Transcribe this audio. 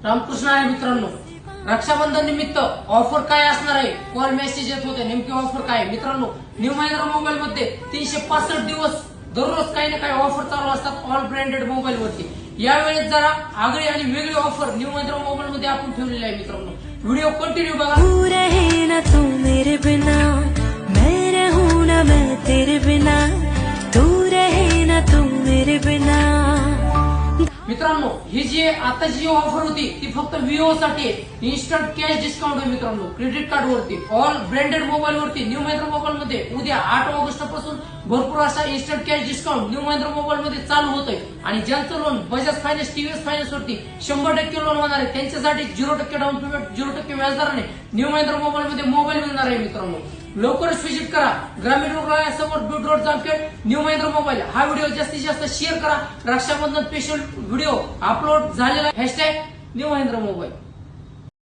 रामकृष्ण आहे मित्रांनो. रक्षाबंधन निमित्त ऑफर काय असणार आहे? कॉल मेसेज येत होते. नेमकी ऑफर काय मित्रांनो? न्यू महिंद्रा मोबाईल मध्ये 365 दिवस दररोज काही ना काही ऑफर चालू असतात ऑल ब्रँडेड मोबाईल वरती. यावेळेस जरा आगळी आणि वेगळी ऑफर न्यू महिंद्रा मोबाईल मध्ये आपण ठेवलेली आहे मित्रांनो. व्हिडिओ कंटिन्यू बघा. तू रहे ना तू मेरे बिना, मैं रहूं ना मैं तेरे बिना, तू रहे ना तू मेरे बिना. मित्रांनो ही जी आता जी ऑफर होती ती फक्त विवो साठी आहे. इन्स्टंट कॅश डिस्काउंट आहे मित्रांनो क्रेडिट कार्ड वरती ऑल ब्रँडेड मोबाईल वरती. न्यू महिंद्रा मोबाईल मध्ये उद्या 8 ऑगस्ट पासून भरपूर असा instant cash discount new Mahindra mobile मध्ये चालू होत आहे. आणि ज्यांचं loan Bajaj finance TVS finance वरती 100% लोन होणार आहे त्यांच्यासाठी 0% डाऊन पेमेंट 0% व्याजदराने न्यू महिंद्रा मोबाईल मध्ये मोबाईल मिळणार आहे मित्रांनो. लवकरच विजिट करा ग्रामीण रुग्णालयासमोर Beed road Jamkhed new Mahindra mobile. हा व्हिडिओ जास्तीत जास्त शेअर करा. रक्षाबंधन स्पेशल व्हिडिओ अपलोड झालेला #न्यू महिंद्रा मोबाईल.